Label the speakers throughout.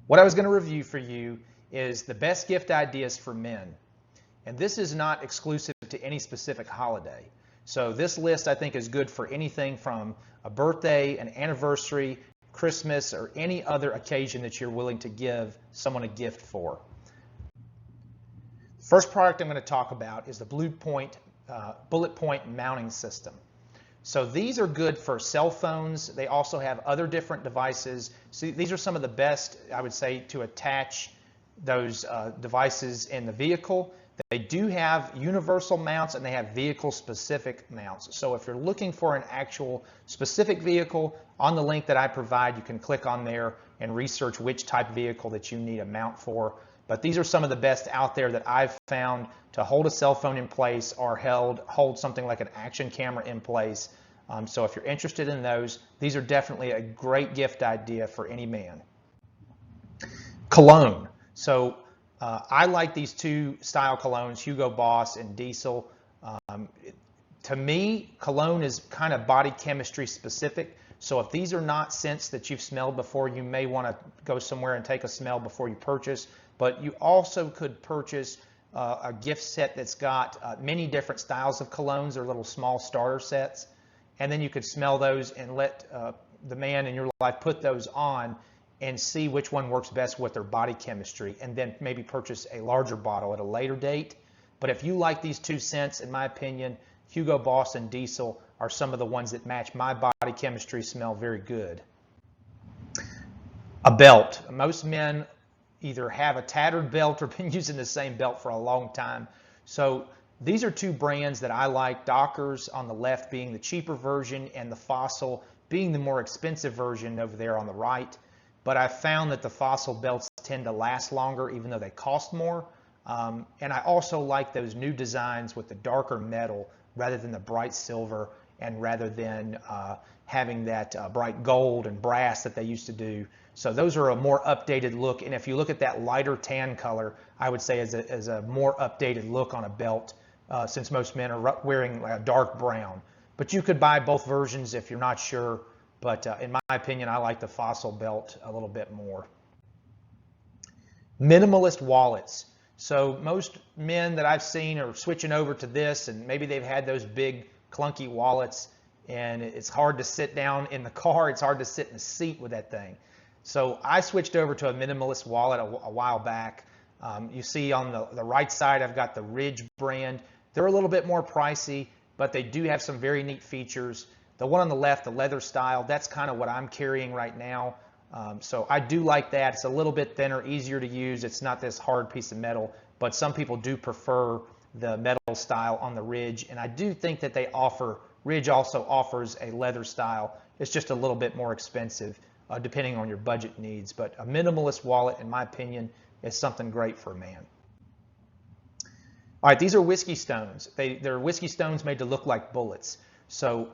Speaker 1: What I was going to review for you is the best gift ideas for men. And this is not exclusive to any specific holiday. So this list I think is good for anything from a birthday, an anniversary, Christmas, or any other occasion that you're willing to give someone a gift for. First product I'm going to talk about is the Bullet Point mounting system. So these are good for cell phones. They also have other different devices. So these are some of the best, I would say, to attach those devices in the vehicle. They do have universal mounts and they have vehicle specific mounts. So if you're looking for an actual specific vehicle, on the link that I provide, you can click on there and research which type of vehicle that you need a mount for. But these are some of the best out there that I've found to hold a cell phone in place or hold something like an action camera in place. So if you're interested in those, these are definitely a great gift idea for any man. Cologne. So I like these two style colognes, Hugo Boss and Diesel. To me, cologne is kind of body chemistry specific. So if these are not scents that you've smelled before, you may want to go somewhere and take a smell before you purchase. But you also could purchase a gift set that's got many different styles of colognes or little small starter sets. And then you could smell those and let the man in your life put those on and see which one works best with their body chemistry, and then maybe purchase a larger bottle at a later date. But if you like these two scents, in my opinion, Hugo Boss and Diesel are some of the ones that match my body chemistry, smell very good. A belt. Most men either have a tattered belt or been using the same belt for a long time. So these are two brands that I like, Dockers on the left being the cheaper version and the Fossil being the more expensive version over there on the right. But I've found that the Fossil belts tend to last longer even though they cost more. And I also like those new designs with the darker metal rather than the bright silver and rather than having that bright gold and brass that they used to do. So those are a more updated look. And if you look at that lighter tan color, I would say as a more updated look on a belt since most men are wearing a dark brown. But you could buy both versions if you're not sure. But in my opinion, I like the Fossil belt a little bit more. Minimalist wallets. So most men that I've seen are switching over to this, and maybe they've had those big clunky wallets, and it's hard to sit down in the car. It's hard to sit in the seat with that thing. So I switched over to a minimalist wallet a while back. You see on the right side, I've got the Ridge brand. They're a little bit more pricey, but they do have some very neat features. The one on the left, the leather style, that's kind of what I'm carrying right now. So I do like that. It's a little bit thinner, easier to use. It's not this hard piece of metal, but some people do prefer the metal style on the Ridge. And I do think that Ridge also offers a leather style. It's just a little bit more expensive depending on your budget needs. But a minimalist wallet, in my opinion, is something great for a man. All right, these are whiskey stones. They're whiskey stones made to look like bullets. So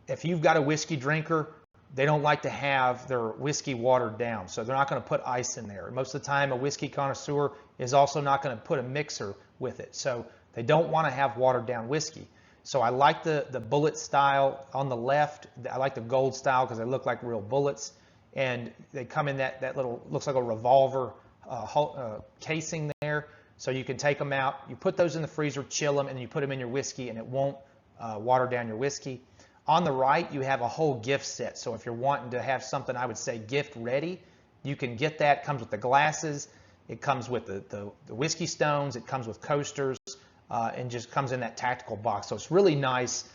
Speaker 1: if you've got a whiskey drinker, they don't like to have their whiskey watered down, so they're not going to put ice in there. Most of the time, a whiskey connoisseur is also not going to put a mixer with it, so they don't want to have watered down whiskey. So I like the bullet style on the left. I like the gold style because they look like real bullets, and they come in that little, looks like a revolver casing there, so you can take them out. You put those in the freezer, chill them, and then you put them in your whiskey, and it won't water down your whiskey. On the right, you have a whole gift set. So if you're wanting to have something, I would say gift ready, you can get that. It comes with the glasses. It comes with the whiskey stones. It comes with coasters and just comes in that tactical box. So it's really nice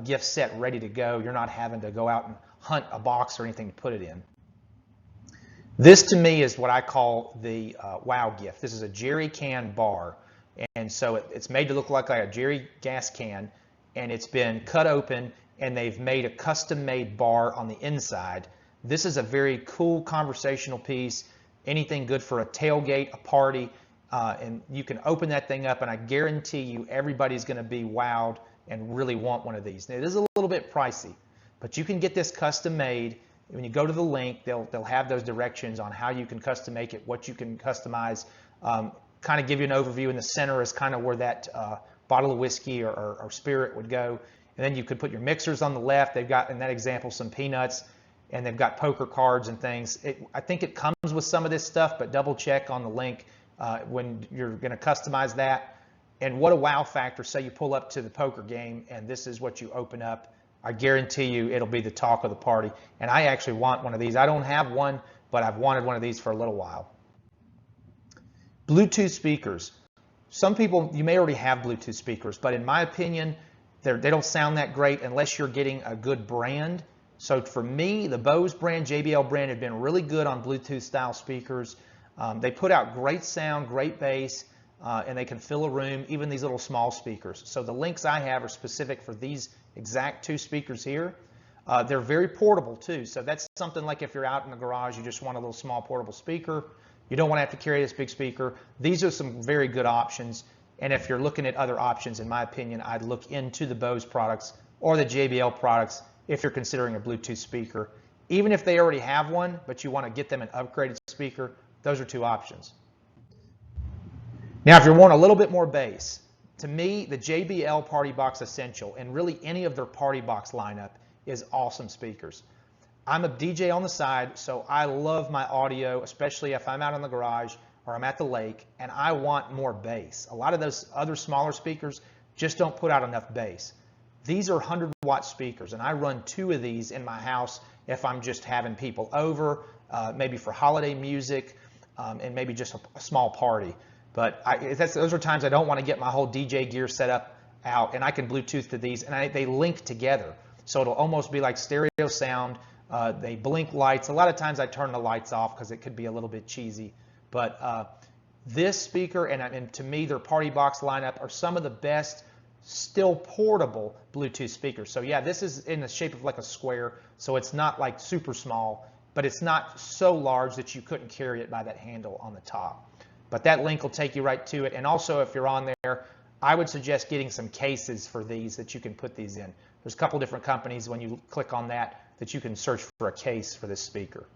Speaker 1: gift set ready to go. You're not having to go out and hunt a box or anything to put it in. This to me is what I call the wow gift. This is a jerry can bar. And so it's made to look like a jerry gas can, and it's been cut open, and they've made a custom-made bar on the inside. This is a very cool conversational piece, anything good for a tailgate, a party, and you can open that thing up, and I guarantee you everybody's going to be wowed and really want one of these. Now, it is a little bit pricey, but you can get this custom-made. When you go to the link, they'll have those directions on how you can custom make it, what you can customize, kind of give you an overview. In the center is kind of where that bottle of whiskey or spirit would go. And then you could put your mixers on the left. They've got, in that example, some peanuts. and they've got poker cards and things. I think it comes with some of this stuff, but double check on the link when you're going to customize that. And what a wow factor. Say you pull up to the poker game and this is what you open up. I guarantee you it'll be the talk of the party. And I actually want one of these. I don't have one, but I've wanted one of these for a little while. Bluetooth speakers. Some people, you may already have Bluetooth speakers, but in my opinion, they don't sound that great unless you're getting a good brand. So for me, the Bose brand, JBL brand have been really good on Bluetooth style speakers. They put out great sound, great bass, and they can fill a room, even these little small speakers. So the links I have are specific for these exact two speakers here. They're very portable too. So that's something like if you're out in the garage, you just want a little small portable speaker. You don't want to have to carry this big speaker. These are some very good options. And if you're looking at other options, in my opinion, I'd look into the Bose products or the JBL products if you're considering a Bluetooth speaker. Even if they already have one, but you want to get them an upgraded speaker, those are two options. Now, if you want a little bit more bass, to me, the JBL Party Box Essential and really any of their Party Box lineup is awesome speakers. I'm a DJ on the side, so I love my audio, especially if I'm out in the garage or I'm at the lake and I want more bass. A lot of those other smaller speakers just don't put out enough bass. These are 100-watt speakers, and I run 2 of these in my house if I'm just having people over, maybe for holiday music, and maybe just a small party. But those are times I don't want to get my whole DJ gear set up out, and I can Bluetooth to these, and they link together. So it'll almost be like stereo sound. They blink lights. A lot of times I turn the lights off because it could be a little bit cheesy. But this speaker and to me, their Party Box lineup are some of the best still portable Bluetooth speakers. So yeah, this is in the shape of like a square, so it's not like super small, but it's not so large that you couldn't carry it by that handle on the top. But that link will take you right to it. And also, if you're on there, I would suggest getting some cases for these that you can put these in. There's a couple different companies when you click on that you can search for a case for this speaker.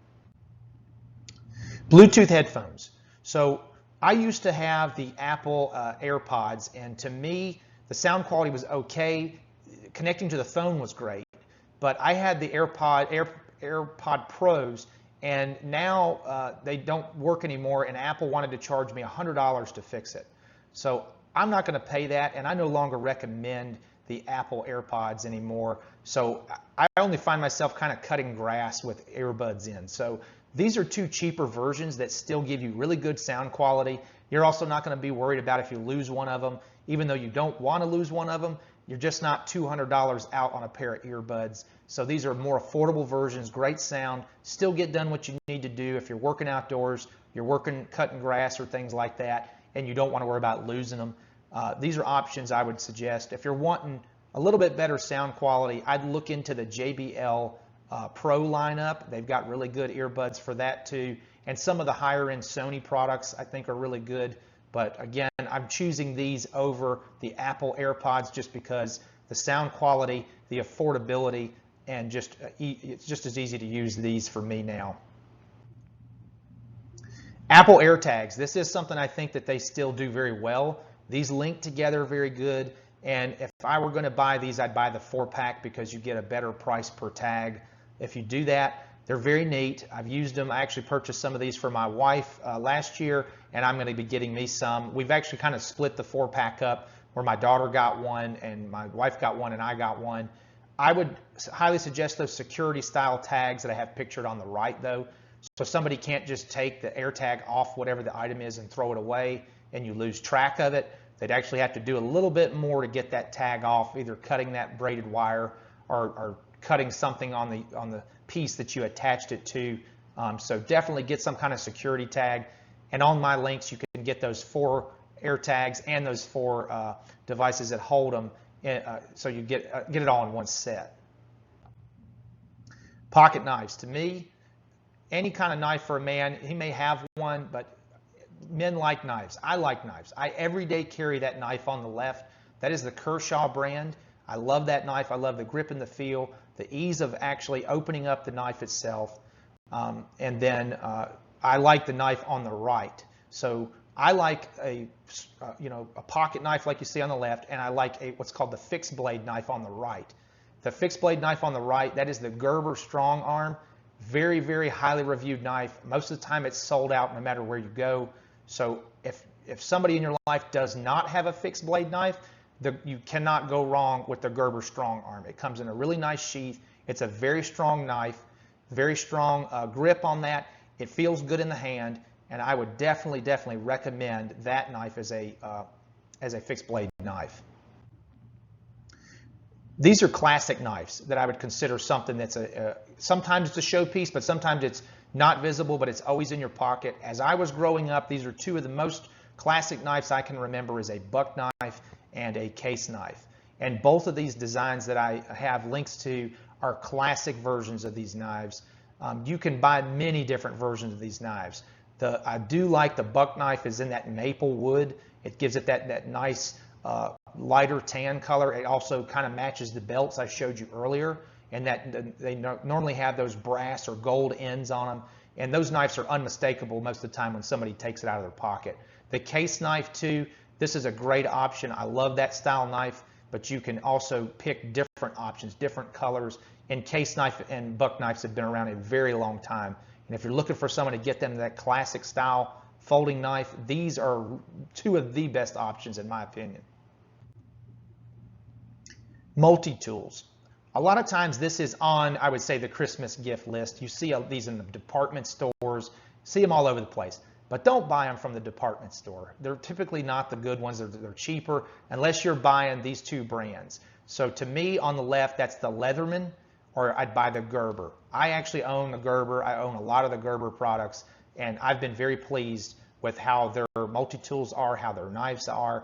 Speaker 1: Bluetooth headphones. So I used to have the Apple AirPods, and to me, the sound quality was okay. Connecting to the phone was great, but I had the AirPod Pros, and now they don't work anymore, and Apple wanted to charge me $100 to fix it. So I'm not going to pay that, and I no longer recommend the Apple AirPods anymore. So I only find myself kind of cutting grass with earbuds in. So these are 2 cheaper versions that still give you really good sound quality. You're also not going to be worried about if you lose one of them. Even though you don't want to lose one of them, you're just not $200 out on a pair of earbuds. So these are more affordable versions, great sound, still get done what you need to do if you're working outdoors, you're working, cutting grass or things like that, and you don't want to worry about losing them. These are options I would suggest. If you're wanting a little bit better sound quality, I'd look into the JBL Pro lineup. They've got really good earbuds for that too. And some of the higher end Sony products I think are really good. But again, I'm choosing these over the Apple AirPods just because the sound quality, the affordability, and it's just as easy to use these for me now. Apple AirTags. This is something I think that they still do very well. These link together very good. And if I were going to buy these, I'd buy the 4-pack because you get a better price per tag. If you do that, they're very neat. I've used them. I actually purchased some of these for my wife last year, and I'm going to be getting me some. We've actually kind of split the 4-pack up where my daughter got one and my wife got one and I got one. I would highly suggest those security style tags that I have pictured on the right though. So somebody can't just take the AirTag off whatever the item is and throw it away and you lose track of it. They'd actually have to do a little bit more to get that tag off, either cutting that braided wire or cutting something on the piece that you attached it to. So definitely get some kind of security tag. And on my links, you can get those 4 AirTags and those 4 devices that hold them, so you get it all in one set. Pocket knives. To me, any kind of knife for a man, he may have one, but men like knives. I like knives. I every day carry that knife on the left. That is the Kershaw brand. I love that knife. I love the grip and the feel, the ease of actually opening up the knife itself. And then I like the knife on the right. So I like a pocket knife like you see on the left, and I like what's called the fixed blade knife on the right. The fixed blade knife on the right, that is the Gerber Strong Arm. Very, very highly reviewed knife. Most of the time it's sold out no matter where you go. So if somebody in your life does not have a fixed blade knife, you cannot go wrong with the Gerber Strong Arm. It comes in a really nice sheath. It's a very strong knife, very strong grip on that. It feels good in the hand, and I would definitely recommend that knife as a fixed blade knife. These are classic knives that I would consider something that's sometimes it's a showpiece, but sometimes it's not visible, but it's always in your pocket. As I was growing up, these are two of the most classic knives I can remember, is a buck knife and a case knife. And both of these designs that I have links to are classic versions of these knives. You can buy many different versions of these knives. I do like the buck knife is in that maple wood. It gives it that nice lighter tan color. It also kind of matches the belts I showed you earlier, and that they normally have those brass or gold ends on them, and those knives are unmistakable most of the time when somebody takes it out of their pocket. The case knife too, this is a great option. I love that style knife, but you can also pick different options, different colors, and case knife and buck knives have been around a very long time, and if you're looking for someone to get them that classic style folding knife, these are two of the best options in my opinion. Multi-tools. A lot of times this is on, I would say, the Christmas gift list. You see these in the department stores, see them all over the place. But don't buy them from the department store. They're typically not the good ones. They're cheaper unless you're buying these two brands. So to me, on the left, that's the Leatherman, or I'd buy the Gerber. I actually own the Gerber. I own a lot of the Gerber products, and I've been very pleased with how their multi-tools are, how their knives are.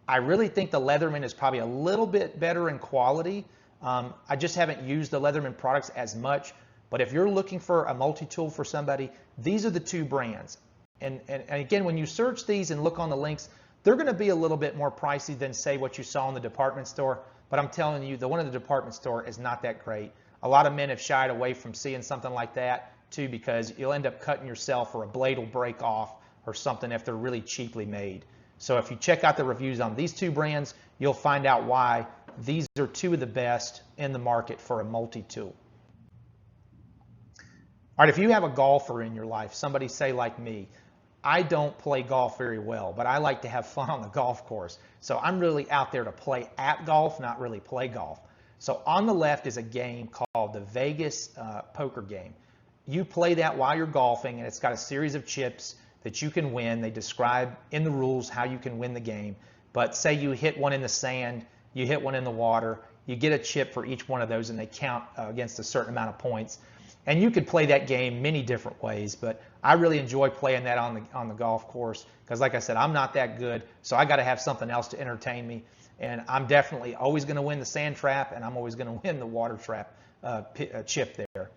Speaker 1: I really think the Leatherman is probably a little bit better in quality. I just haven't used the Leatherman products as much, but if you're looking for a multi-tool for somebody, these are the two brands. And again, when you search these and look on the links, they're going to be a little bit more pricey than, say, what you saw in the department store, but I'm telling you, the one in the department store is not that great. A lot of men have shied away from seeing something like that too, because you'll end up cutting yourself, or a blade will break off or something if they're really cheaply made. So if you check out the reviews on these two brands, you'll find out why these are two of the best in the market for a multi-tool. All right, if you have a golfer in your life, somebody say like me, I don't play golf very well, but I like to have fun on the golf course. So I'm really out there to play at golf, not really play golf. So on the left is a game called the Vegas poker game. You play that while you're golfing, and it's got a series of chips that you can win. They describe in the rules how you can win the game. But say you hit one in the sand, you hit one in the water, you get a chip for each one of those, and they count against a certain amount of points. And you could play that game many different ways, but I really enjoy playing that on the golf course because, like I said, I'm not that good, so I got to have something else to entertain me. And I'm definitely always going to win the sand trap, and I'm always going to win the water trap chip there.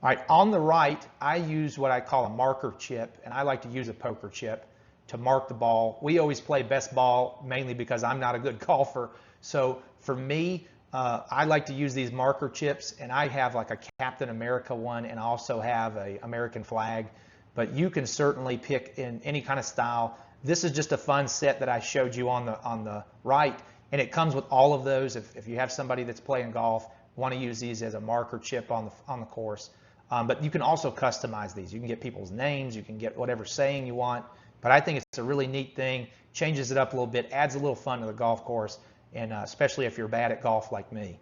Speaker 1: All right, on the right, I use what I call a marker chip, and I like to use a poker chip to mark the ball. We always play best ball mainly because I'm not a good golfer. So for me, I like to use these marker chips, and I have like a Captain America one, and I also have a American flag. But you can certainly pick in any kind of style. This is just a fun set that I showed you on the right, and it comes with all of those. If you have somebody that's playing golf, want to use these as a marker chip on the course. But you can also customize these. You can get people's names. You can get whatever saying you want. But I think it's a really neat thing. Changes it up a little bit, adds a little fun to the golf course, and especially if you're bad at golf like me.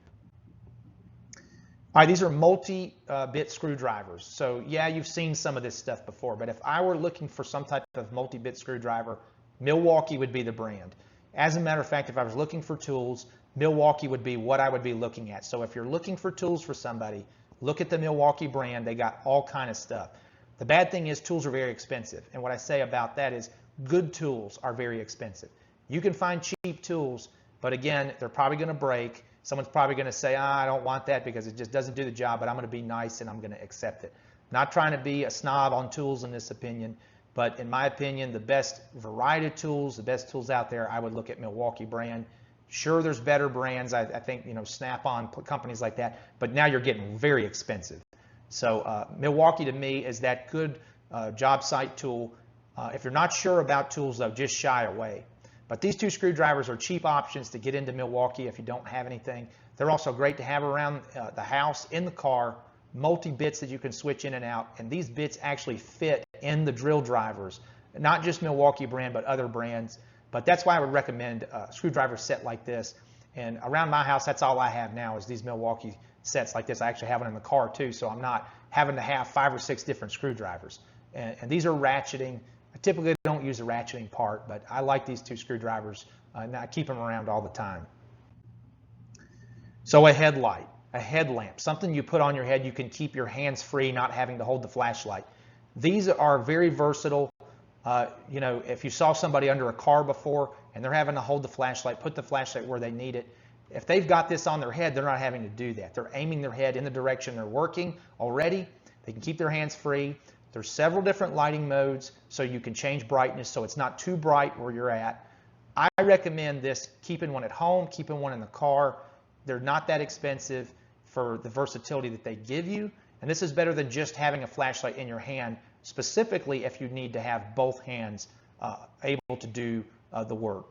Speaker 1: All right, these are multi-bit screwdrivers. So yeah, you've seen some of this stuff before, but if I were looking for some type of multi-bit screwdriver, Milwaukee would be the brand. As a matter of fact, if I was looking for tools, Milwaukee would be what I would be looking at. So if you're looking for tools for somebody, look at the Milwaukee brand. They got all kind of stuff. The bad thing is tools are very expensive. And what I say about that is good tools are very expensive. You can find cheap tools, but again, they're probably going to break. Someone's probably going to say, I don't want that because it just doesn't do the job, but I'm going to be nice and I'm going to accept it. Not trying to be a snob on tools in this opinion, but in my opinion, the best variety of tools, the best tools out there, I would look at Milwaukee brand. Sure, there's better brands. I think, Snap-on, companies like that, but now you're getting very expensive. So Milwaukee to me is that good job site tool. If you're not sure about tools though, just shy away. But these two screwdrivers are cheap options to get into Milwaukee if you don't have anything. They're also great to have around the house, in the car, multi-bits that you can switch in and out, and these bits actually fit in the drill drivers, not just Milwaukee brand, but other brands. But that's why I would recommend a screwdriver set like this. And around my house, that's all I have now is these Milwaukee sets like this. I actually have one in the car too, so I'm not having to have 5 or 6 different screwdrivers. And these are ratcheting. I typically don't use the ratcheting part, but I like these 2 screwdrivers, and I keep them around all the time. So a headlight, a headlamp, something you put on your head, you can keep your hands free, not having to hold the flashlight. These are very versatile. You know, if you saw somebody under a car before and they're having to hold the flashlight, put the flashlight where they need it. If they've got this on their head, they're not having to do that. They're aiming their head in the direction they're working already. They can keep their hands free. There's several different lighting modes, so you can change brightness so it's not too bright where you're at. I recommend this, keeping one at home, keeping one in the car. They're not that expensive for the versatility that they give you. And this is better than just having a flashlight in your hand, specifically if you need to have both hands able to do the work.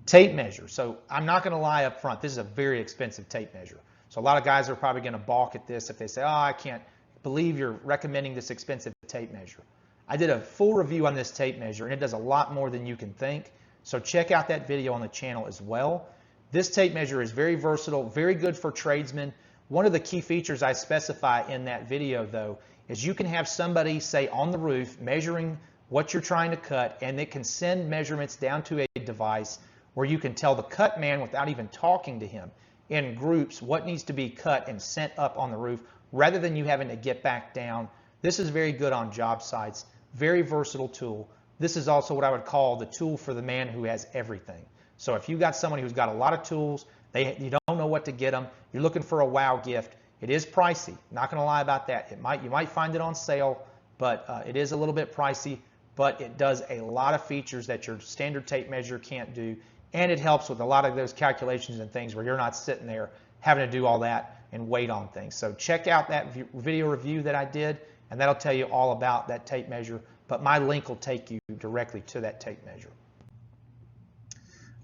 Speaker 1: Tape measure. So I'm not going to lie up front. This is a very expensive tape measure. So a lot of guys are probably going to balk at this if they say, oh, I can't believe you're recommending this expensive tape measure. I did a full review on this tape measure, and it does a lot more than you can think. So check out that video on the channel as well. This tape measure is very versatile, very good for tradesmen. One of the key features I specify in that video, though, is you can have somebody, say, on the roof measuring what you're trying to cut, and it can send measurements down to a device where you can tell the cut man without even talking to him in groups what needs to be cut and sent up on the roof rather than you having to get back down. This is very good on job sites, very versatile tool. This is also what I would call the tool for the man who has everything. So if you've got somebody who's got a lot of tools, you don't know what to get them, you're looking for a wow gift, it is pricey, not going to lie about that. You might find it on sale, but it is a little bit pricey, but it does a lot of features that your standard tape measure can't do, and it helps with a lot of those calculations and things where you're not sitting there having to do all that and wait on things. So check out that video review that I did, and that'll tell you all about that tape measure, but my link will take you directly to that tape measure.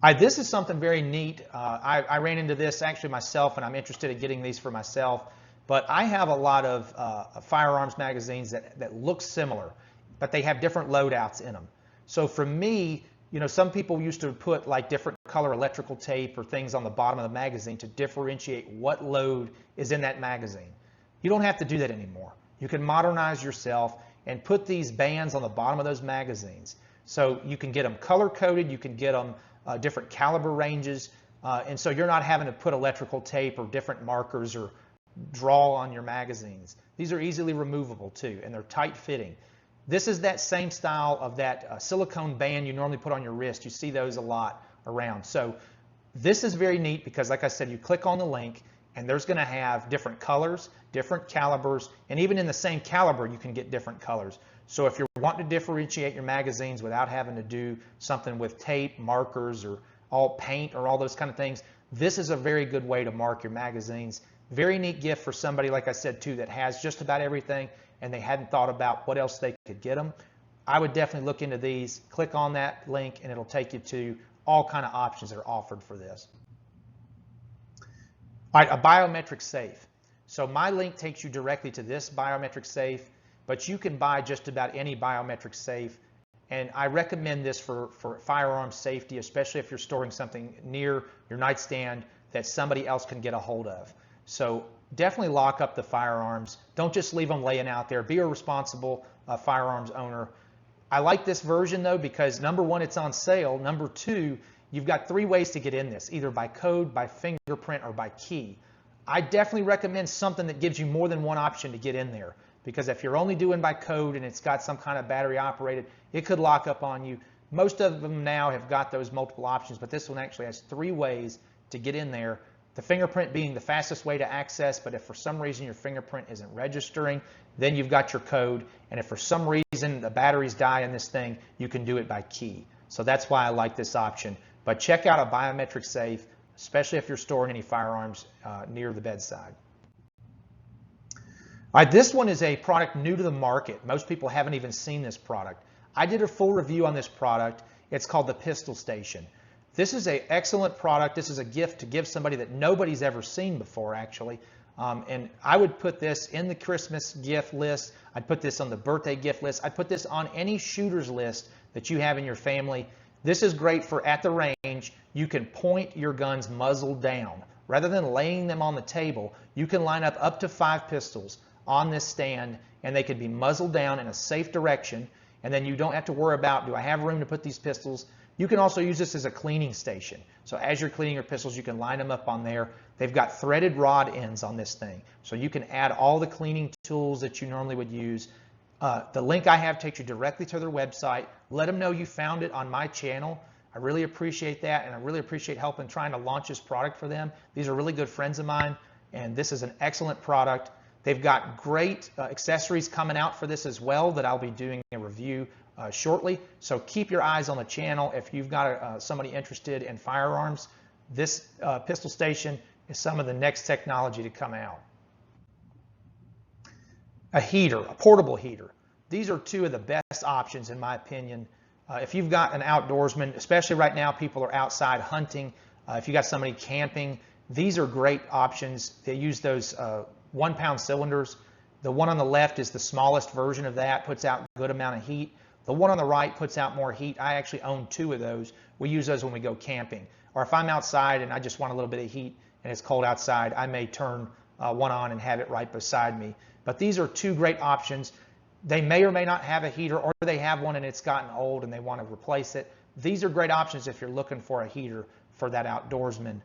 Speaker 1: All right, this is something very neat. I ran into this actually myself, and I'm interested in getting these for myself, but I have a lot of firearms magazines that look similar, but they have different loadouts in them. So for me, you know, some people used to put like different color electrical tape or things on the bottom of the magazine to differentiate what load is in that magazine. You don't have to do that anymore. You can modernize yourself and put these bands on the bottom of those magazines. So you can get them color coded, you can get them different caliber ranges, and so you're not having to put electrical tape or different markers or draw on your magazines. These are easily removable too, and they're tight fitting. This is that same style of that silicone band you normally put on your wrist. You see those a lot around. So this is very neat because, like I said, you click on the link and there's going to have different colors, different calibers, and even in the same caliber you can get different colors. So if you're wanting to differentiate your magazines without having to do something with tape, markers, or all paint or all those kind of things, this is a very good way to mark your magazines. Very neat gift for somebody, like I said, too, that has just about everything and they hadn't thought about what else they could get them. I would definitely look into these. Click on that link and it'll take you to all kind of options that are offered for this. All right, a biometric safe. So my link takes you directly to this biometric safe, but you can buy just about any biometric safe. And I recommend this for firearm safety, especially if you're storing something near your nightstand that somebody else can get a hold of. So definitely lock up the firearms. Don't just leave them laying out there. Be a responsible firearms owner. I like this version though because number one, it's on sale. Number two, you've got 3 ways to get in this, either by code, by fingerprint, or by key. I definitely recommend something that gives you more than one option to get in there, because if you're only doing by code and it's got some kind of battery operated, it could lock up on you. Most of them now have got those multiple options, but this one actually has 3 ways to get in there. The fingerprint being the fastest way to access, but if for some reason your fingerprint isn't registering, then you've got your code. And if for some reason the batteries die in this thing, you can do it by key. So that's why I like this option. But check out a biometric safe, especially if you're storing any firearms near the bedside. All right, this one is a product new to the market. Most people haven't even seen this product. I did a full review on this product. It's called the Pistol Station. This is an excellent product. This is a gift to give somebody that nobody's ever seen before, actually. And I would put this in the Christmas gift list. I'd put this on the birthday gift list. I'd put this on any shooter's list that you have in your family. This is great for at the range. You can point your guns muzzle down. Rather than laying them on the table, you can line up to 5 pistols on this stand, and they could be muzzled down in a safe direction. And then you don't have to worry about, do I have room to put these pistols? You can also use this as a cleaning station. So as you're cleaning your pistols, you can line them up on there. They've got threaded rod ends on this thing. So you can add all the cleaning tools that you normally would use. The link I have takes you directly to their website. Let them know you found it on my channel. I really appreciate that, and I really appreciate helping trying to launch this product for them. These are really good friends of mine, and this is an excellent product. They've got great accessories coming out for this as well that I'll be doing a review shortly. So keep your eyes on the channel. If you've got somebody interested in firearms, this pistol station is some of the next technology to come out. A heater, a portable heater. These are two of the best options in my opinion. If you've got an outdoorsman, especially right now, people are outside hunting. If you got somebody camping, these are great options. They use those 1-pound cylinders. The one on the left is the smallest version of that, puts out a good amount of heat. The one on the right puts out more heat. I actually own 2 of those. We use those when we go camping. Or if I'm outside and I just want a little bit of heat and it's cold outside, I may turn one on and have it right beside me. But these are 2 great options. They may or may not have a heater, or they have one and it's gotten old and they want to replace it. These are great options if you're looking for a heater for that outdoorsman.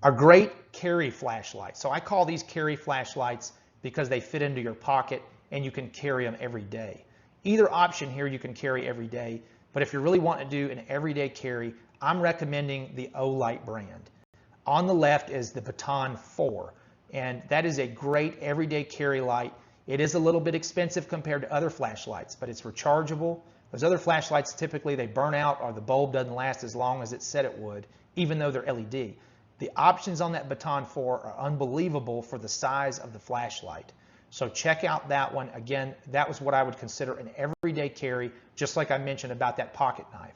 Speaker 1: A great carry flashlight. So I call these carry flashlights because they fit into your pocket and you can carry them every day. Either option here you can carry every day, but if you really want to do an everyday carry, I'm recommending the Olight brand. On the left is the Baton 4, and that is a great everyday carry light. It is a little bit expensive compared to other flashlights, but it's rechargeable. Those other flashlights, typically they burn out or the bulb doesn't last as long as it said it would, even though they're LED. The options on that Baton 4 are unbelievable for the size of the flashlight. So check out that one. Again, that was what I would consider an everyday carry, just like I mentioned about that pocket knife.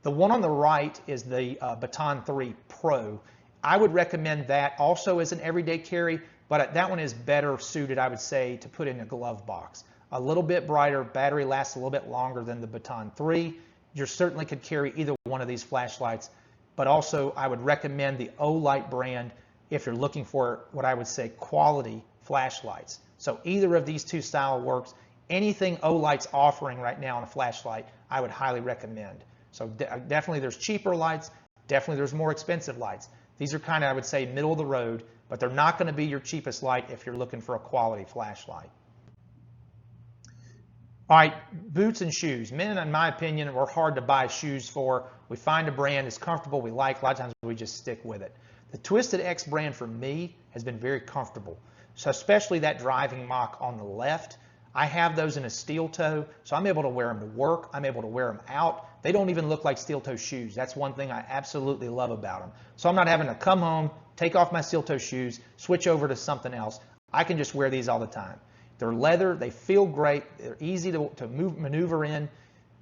Speaker 1: The one on the right is the Baton 3 Pro. I would recommend that also as an everyday carry, but that one is better suited, I would say, to put in a glove box. A little bit brighter, battery lasts a little bit longer than the Baton 3. You certainly could carry either one of these flashlights, but also I would recommend the Olight brand if you're looking for what I would say quality flashlights. So either of these 2 style works. Anything Olight's offering right now on a flashlight, I would highly recommend. So definitely there's cheaper lights, definitely there's more expensive lights. These are kind of, I would say, middle of the road, but they're not going to be your cheapest light if you're looking for a quality flashlight. All right, boots and shoes. Men, in my opinion, are hard to buy shoes for. We find a brand that's comfortable, we like, a lot of times we just stick with it. The Twisted X brand for me has been very comfortable. So especially that driving mock on the left. I have those in a steel toe, so I'm able to wear them to work. I'm able to wear them out. They don't even look like steel toe shoes. That's one thing I absolutely love about them. So I'm not having to come home, take off my steel toe shoes, switch over to something else. I can just wear these all the time. They're leather, they feel great, they're easy to maneuver in.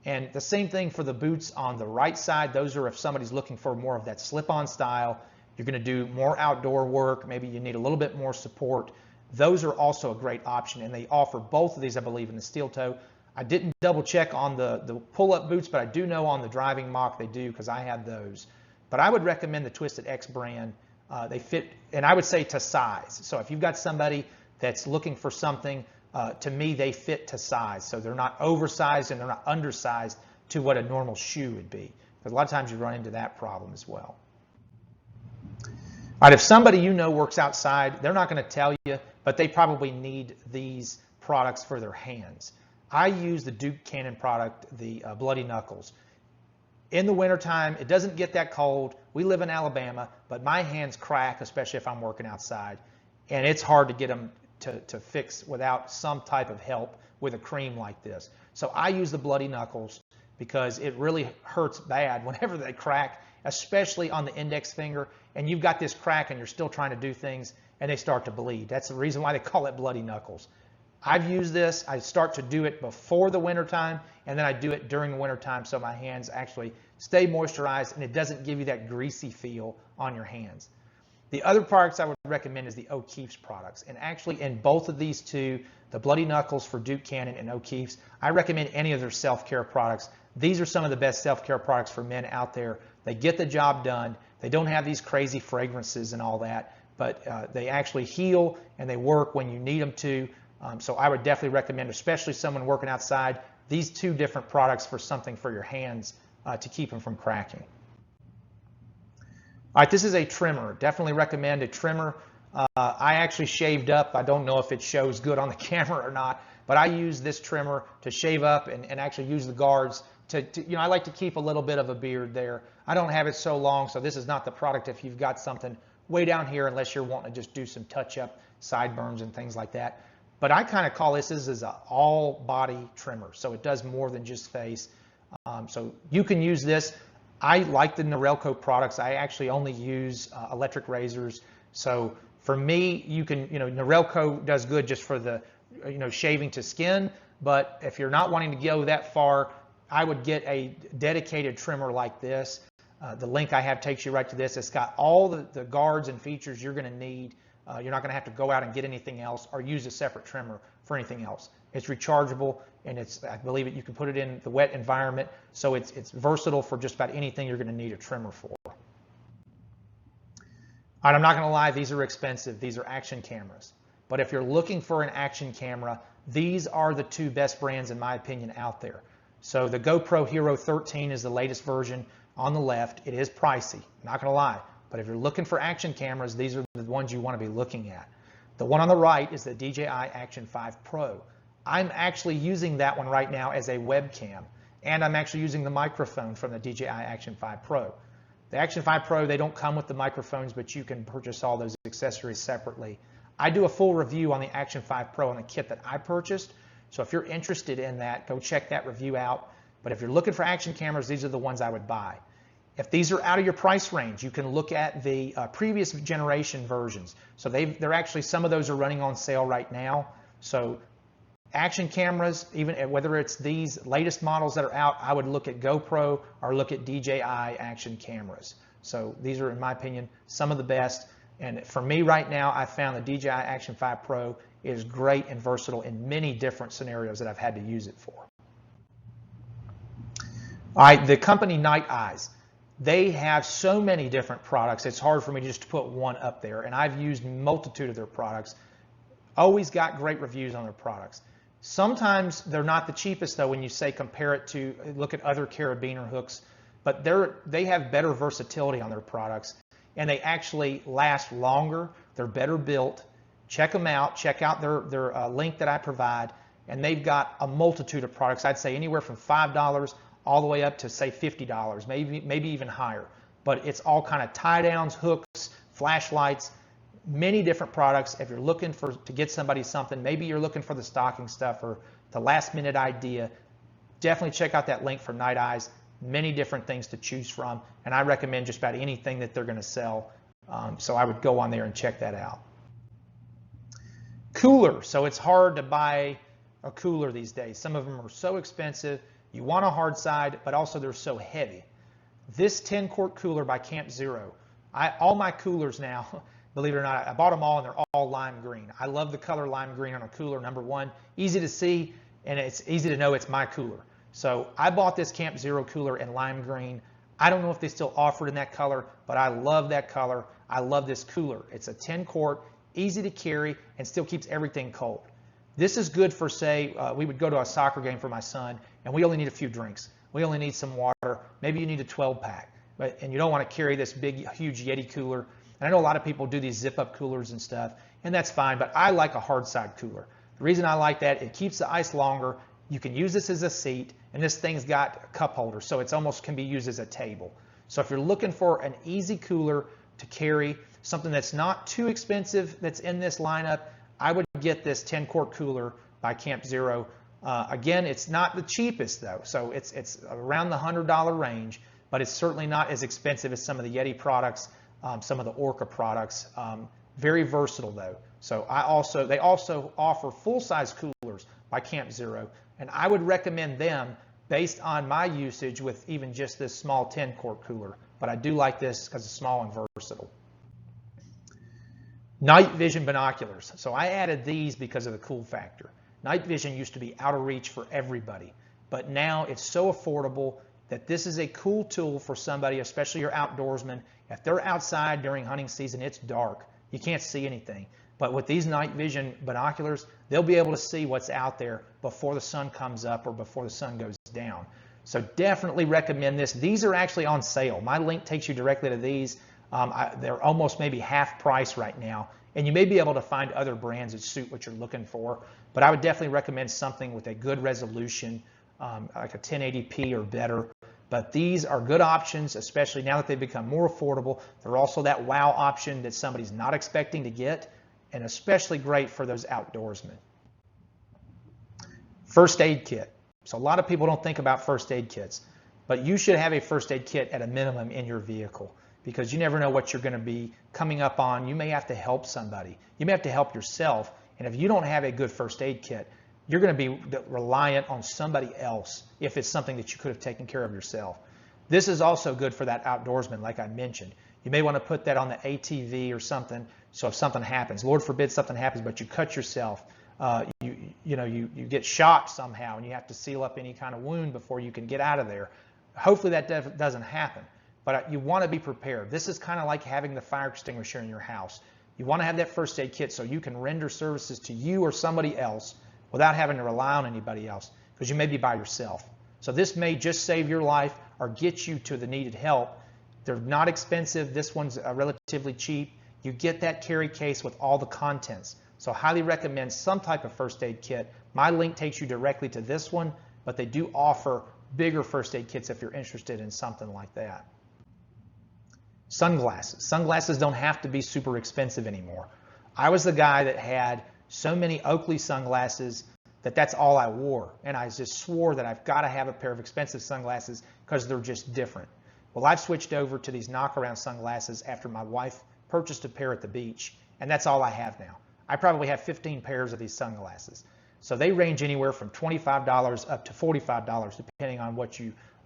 Speaker 1: And the same thing for the boots on the right side. Those are if somebody's looking for more of that slip-on style. You're going to do more outdoor work. Maybe you need a little bit more support. Those are also a great option, and they offer both of these, I believe, in the steel toe. I didn't double check on the pull-up boots, but I do know on the driving mock they do because I have those. But I would recommend the Twisted X brand. They fit, and I would say to size. So if you've got somebody that's looking for something, to me, they fit to size. So they're not oversized and they're not undersized to what a normal shoe would be. Because a lot of times you run into that problem as well. All right, if somebody you know works outside, they're not going to tell you, but they probably need these products for their hands. I use the Duke Cannon product, the Bloody Knuckles. In the wintertime, it doesn't get that cold. We live in Alabama, but my hands crack, especially if I'm working outside, and it's hard to get them to fix without some type of help with a cream like this. So I use the Bloody Knuckles because it really hurts bad whenever they crack, especially on the index finger, and you've got this crack and you're still trying to do things and they start to bleed. That's the reason why they call it Bloody Knuckles. I've used this. I start to do it before the wintertime, and then I do it during the wintertime so my hands actually stay moisturized and it doesn't give you that greasy feel on your hands. The other products I would recommend is the O'Keeffe's products. And actually in both of these two, the Bloody Knuckles for Duke Cannon and O'Keeffe's, I recommend any of their self-care products. These are some of the best self-care products for men out there. They get the job done. They don't have these crazy fragrances and all that, but they actually heal and they work when you need them to. So I would definitely recommend, especially someone working outside, these two different products for something for your hands to keep them from cracking. All right, this is a trimmer. Definitely recommend a trimmer. I actually shaved up. I don't know if it shows good on the camera or not, but I use this trimmer to shave up and actually use the guards to, I like to keep a little bit of a beard there. I don't have it so long, so this is not the product if you've got something way down here, unless you're wanting to just do some touch-up sideburns and things like that. But I kind of call this as an all-body trimmer, so it does more than just face. So you can use this. I like the Norelco products. I actually only use electric razors. So for me, you can, Norelco does good just for the, shaving to skin. But if you're not wanting to go that far, I would get a dedicated trimmer like this. The link I have takes you right to this. It's got all the guards and features you're going to need. You're not going to have to go out and get anything else or use a separate trimmer for anything else. It's rechargeable, and I believe you can put it in the wet environment, so it's versatile for just about anything you're going to need a trimmer for. All right, I'm not going to lie, these are expensive. These are action cameras. But if you're looking for an action camera, these are the two best brands, in my opinion, out there. So the GoPro Hero 13 is the latest version on the left. It is pricey, not going to lie. But if you're looking for action cameras, these are the ones you want to be looking at. The one on the right is the DJI Action 5 Pro. I'm actually using that one right now as a webcam, and I'm actually using the microphone from the DJI Action 5 Pro. The Action 5 Pro, they don't come with the microphones, but you can purchase all those accessories separately. I do a full review on the Action 5 Pro on the kit that I purchased, so if you're interested in that, go check that review out. But if you're looking for action cameras, these are the ones I would buy. If these are out of your price range, you can look at the previous generation versions. So they're actually, some of those are running on sale right now. So action cameras, even whether it's these latest models that are out, I would look at GoPro or look at DJI action cameras. So these are, in my opinion, some of the best. And for me right now, I found the DJI Action 5 Pro is great and versatile in many different scenarios that I've had to use it for. All right, the company Night Eyes. They have so many different products, it's hard for me just to put one up there. And I've used a multitude of their products. Always got great reviews on their products. Sometimes they're not the cheapest though when you say compare it to, look at other carabiner hooks, but they have better versatility on their products and they actually last longer. They're better built. Check them out. Check out their link that I provide, and they've got a multitude of products. I'd say anywhere from $5 all the way up to say $50, maybe even higher. But it's all kind of tie downs, hooks, flashlights, many different products. If you're looking to get somebody something, maybe you're looking for the stocking stuff or the last minute idea, definitely check out that link for Night Eyes. Many different things to choose from, and I recommend just about anything that they're going to sell. So I would go on there and check that out. Cooler. So it's hard to buy a cooler these days. Some of them are so expensive. You want a hard side, but also they're so heavy. This 10-quart cooler by Camp Zero. All my coolers now, believe it or not, I bought them all and they're all lime green. I love the color lime green on a cooler. Number one, easy to see, and it's easy to know it's my cooler. So I bought this Camp Zero cooler in lime green. I don't know if they still offer it in that color, but I love that color. I love this cooler. It's a 10-quart, easy to carry, and still keeps everything cold. This is good for, say, we would go to a soccer game for my son, and we only need a few drinks. We only need some water. Maybe you need a 12-pack, and you don't want to carry this big, huge Yeti cooler. And I know a lot of people do these zip-up coolers and stuff, and that's fine, but I like a hard-side cooler. The reason I like that, it keeps the ice longer. You can use this as a seat, and this thing's got a cup holder, so it's almost can be used as a table. So if you're looking for an easy cooler to carry, something that's not too expensive that's in this lineup, I would get this 10-quart cooler by Camp Zero. Again, it's not the cheapest though, so it's around the $100 range, but it's certainly not as expensive as some of the Yeti products, some of the Orca products. Very versatile though. So they also offer full-size coolers by Camp Zero, and I would recommend them based on my usage with even just this small 10-quart cooler. But I do like this because it's small and versatile. Night vision binoculars. So I added these because of the cool factor. Night vision used to be out of reach for everybody, but now it's so affordable that this is a cool tool for somebody, especially your outdoorsmen. If they're outside during hunting season, it's dark. You can't see anything. But with these night vision binoculars, they'll be able to see what's out there before the sun comes up or before the sun goes down. So definitely recommend this. These are actually on sale. My link takes you directly to these. They're almost maybe half price right now. And you may be able to find other brands that suit what you're looking for. But I would definitely recommend something with a good resolution, like a 1080p or better. But these are good options, especially now that they've become more affordable. They're also that wow option that somebody's not expecting to get, and especially great for those outdoorsmen. First aid kit. So a lot of people don't think about first aid kits, but you should have a first aid kit at a minimum in your vehicle, because you never know what you're going to be coming up on. You may have to help somebody. You may have to help yourself. And if you don't have a good first aid kit, you're going to be reliant on somebody else if it's something that you could have taken care of yourself. This is also good for that outdoorsman, like I mentioned. You may want to put that on the ATV or something, so if something happens, Lord forbid something happens, but you cut yourself, you get shot somehow and you have to seal up any kind of wound before you can get out of there. Hopefully that doesn't happen, but you want to be prepared. This is kind of like having the fire extinguisher in your house. You want to have that first aid kit so you can render services to you or somebody else without having to rely on anybody else, because you may be by yourself. So this may just save your life or get you to the needed help. They're not expensive. This one's relatively cheap. You get that carry case with all the contents. So highly recommend some type of first aid kit. My link takes you directly to this one, but they do offer bigger first aid kits if you're interested in something like that. Sunglasses. Sunglasses don't have to be super expensive anymore. I was the guy that had so many Oakley sunglasses that's all I wore, and I just swore that I've got to have a pair of expensive sunglasses because they're just different. Well, I've switched over to these knockaround sunglasses after my wife purchased a pair at the beach, and that's all I have now. I probably have 15 pairs of these sunglasses. So they range anywhere from $25 up to $45 depending on what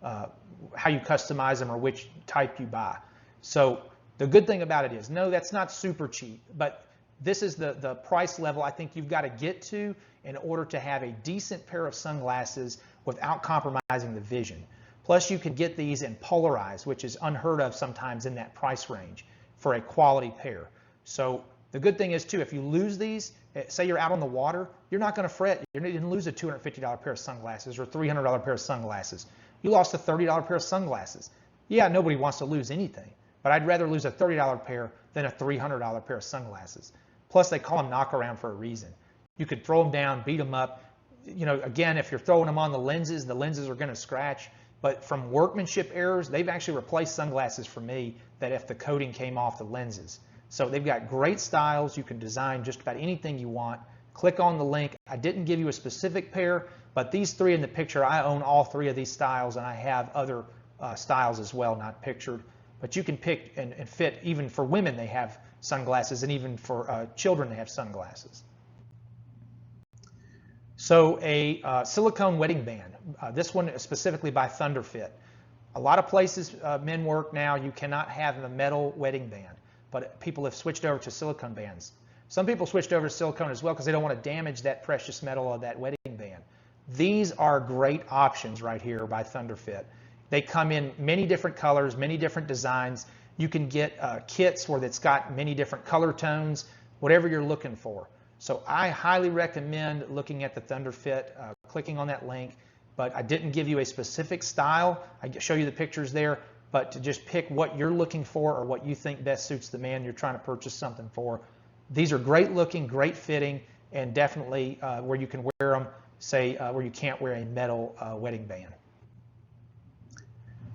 Speaker 1: how you customize them or which type you buy. So the good thing about it is, no, that's not super cheap, but this is the price level I think you've got to get to in order to have a decent pair of sunglasses without compromising the vision. Plus, you can get these in polarized, which is unheard of sometimes in that price range for a quality pair. So the good thing is, too, if you lose these, say you're out on the water, you're not going to fret. You didn't lose a $250 pair of sunglasses or $300 pair of sunglasses. You lost a $30 pair of sunglasses. Yeah, nobody wants to lose anything, but I'd rather lose a $30 pair than a $300 pair of sunglasses. Plus, they call them knockaround for a reason. You could throw them down, beat them up. Again, if you're throwing them on the lenses are going to scratch. But from workmanship errors, they've actually replaced sunglasses for me that if the coating came off the lenses. So they've got great styles. You can design just about anything you want. Click on the link. I didn't give you a specific pair, but these three in the picture, I own all three of these styles, and I have other styles as well, not pictured. But you can pick and fit. Even for women, they have sunglasses, and even for children, they have sunglasses. So a silicone wedding band. This one is specifically by ThunderFit. A lot of places men work now, you cannot have a metal wedding band, but people have switched over to silicone bands. Some people switched over to silicone as well because they don't want to damage that precious metal of that wedding band. These are great options right here by ThunderFit. They come in many different colors, many different designs. You can get kits where it's got many different color tones, whatever you're looking for. So I highly recommend looking at the ThunderFit, clicking on that link, but I didn't give you a specific style. I show you the pictures there, but to just pick what you're looking for or what you think best suits the man you're trying to purchase something for. These are great looking, great fitting, and definitely where you can wear them, say where you can't wear a metal wedding band.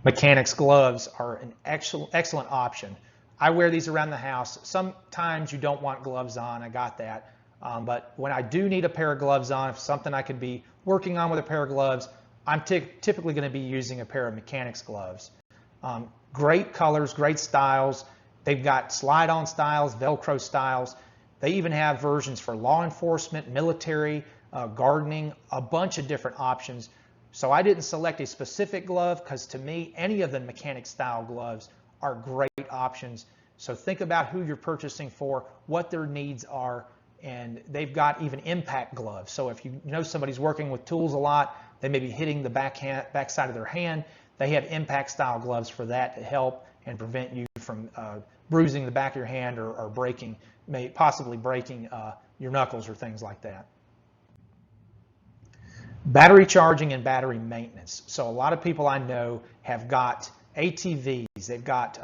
Speaker 1: Mechanics gloves are an excellent option. I wear these around the house. Sometimes you don't want gloves on, I got that. But when I do need a pair of gloves on, if something I could be working on with a pair of gloves, I'm typically going to be using a pair of mechanics gloves. Great colors, great styles. They've got slide-on styles, Velcro styles. They even have versions for law enforcement, military, gardening, a bunch of different options. So I didn't select a specific glove because to me, any of the mechanic style gloves are great options. So think about who you're purchasing for, what their needs are, and they've got even impact gloves. So if you know somebody's working with tools a lot, they may be hitting the back side of their hand, they have impact style gloves for that to help and prevent you from bruising the back of your hand or breaking, possibly breaking your knuckles or things like that. Battery charging and battery maintenance. So a lot of people I know have got ATVs, they've got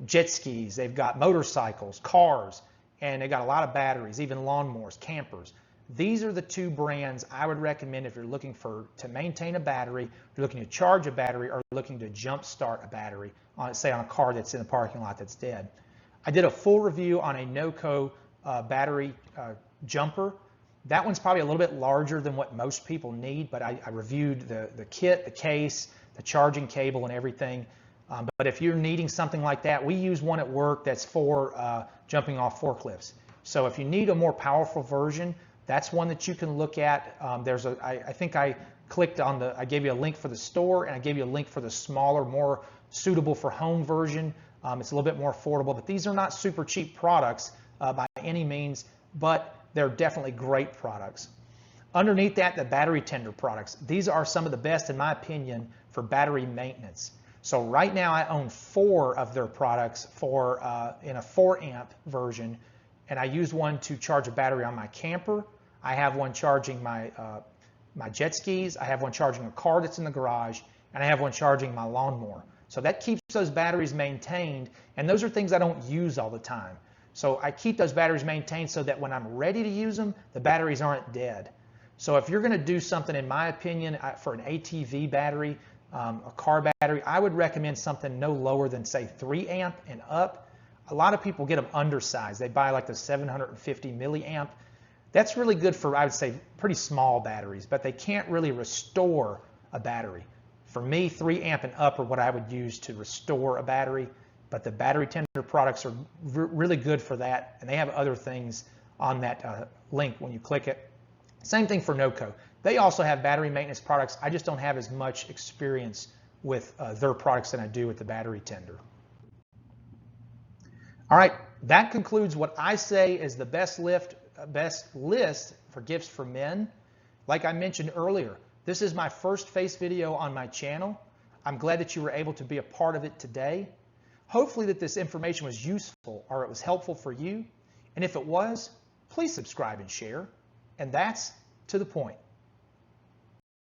Speaker 1: jet skis, they've got motorcycles, cars, and they've got a lot of batteries, even lawnmowers, campers. These are the two brands I would recommend if you're looking to maintain a battery, if you're looking to charge a battery, or looking to jump start a battery, say on a car that's in a parking lot that's dead. I did a full review on a NOCO battery jumper. That one's probably a little bit larger than what most people need, but I reviewed the kit, the case, the charging cable, and everything. But if you're needing something like that, we use one at work that's for jumping off forklifts. So if you need a more powerful version, that's one that you can look at. I think I clicked on I gave you a link for the store, and I gave you a link for the smaller, more suitable for home version. It's a little bit more affordable, but these are not super cheap products by any means, but they're definitely great products. Underneath that, the battery tender products. These are some of the best, in my opinion, for battery maintenance. So right now I own 4 of their products in a 4 amp version, and I use one to charge a battery on my camper. I have one charging my jet skis. I have one charging a car that's in the garage, and I have one charging my lawnmower. So that keeps those batteries maintained, and those are things I don't use all the time. So I keep those batteries maintained so that when I'm ready to use them, the batteries aren't dead. So if you're going to do something, in my opinion, for an ATV battery, a car battery, I would recommend something no lower than, say, 3 amp and up. A lot of people get them undersized. They buy like the 750 milliamp. That's really good for, I would say, pretty small batteries, but they can't really restore a battery. For me, 3 amp and up are what I would use to restore a battery, but the battery tender products are really good for that, and they have other things on that link when you click it. Same thing for NOCO. They also have battery maintenance products. I just don't have as much experience with their products than I do with the battery tender. All right, that concludes what I say is the best list for gifts for men. Like I mentioned earlier, this is my first face video on my channel. I'm glad that you were able to be a part of it today. Hopefully that this information was useful or it was helpful for you. And if it was, please subscribe and share. And that's to the point.